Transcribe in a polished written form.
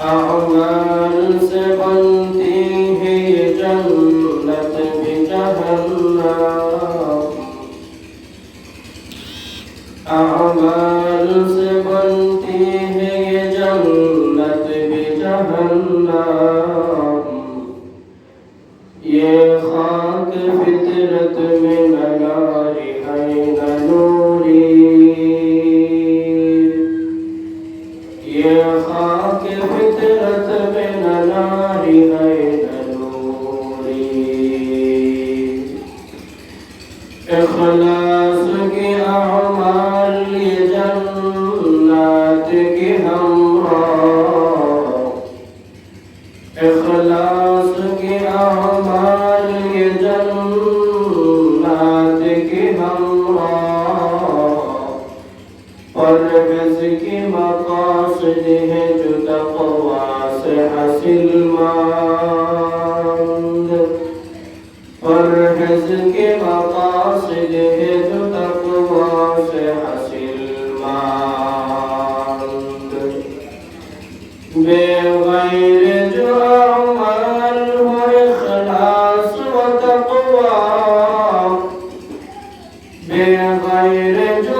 अमाल से बनती है ये जन्नत भी जहन्नम। अमाल से बनती है ये जन्नत भी जहन्नम। ये खाक फितरत में न नारी है न नूरी। ये खाक फितरत में न नारी है न नूरी। इखलास के अमाल ये जन्नत के हमरा। इखलास के अमाल ये जन्नत के हमरा। परवेज़ की मक़ासिद है जो तक़वा से हासिल मंद। परवेज़ के मक़ासिद है जो तक़वा से हासिल मंद। बेग़ैर जो अमाल हो इख़लास व तक़वा। बेग़ैर जो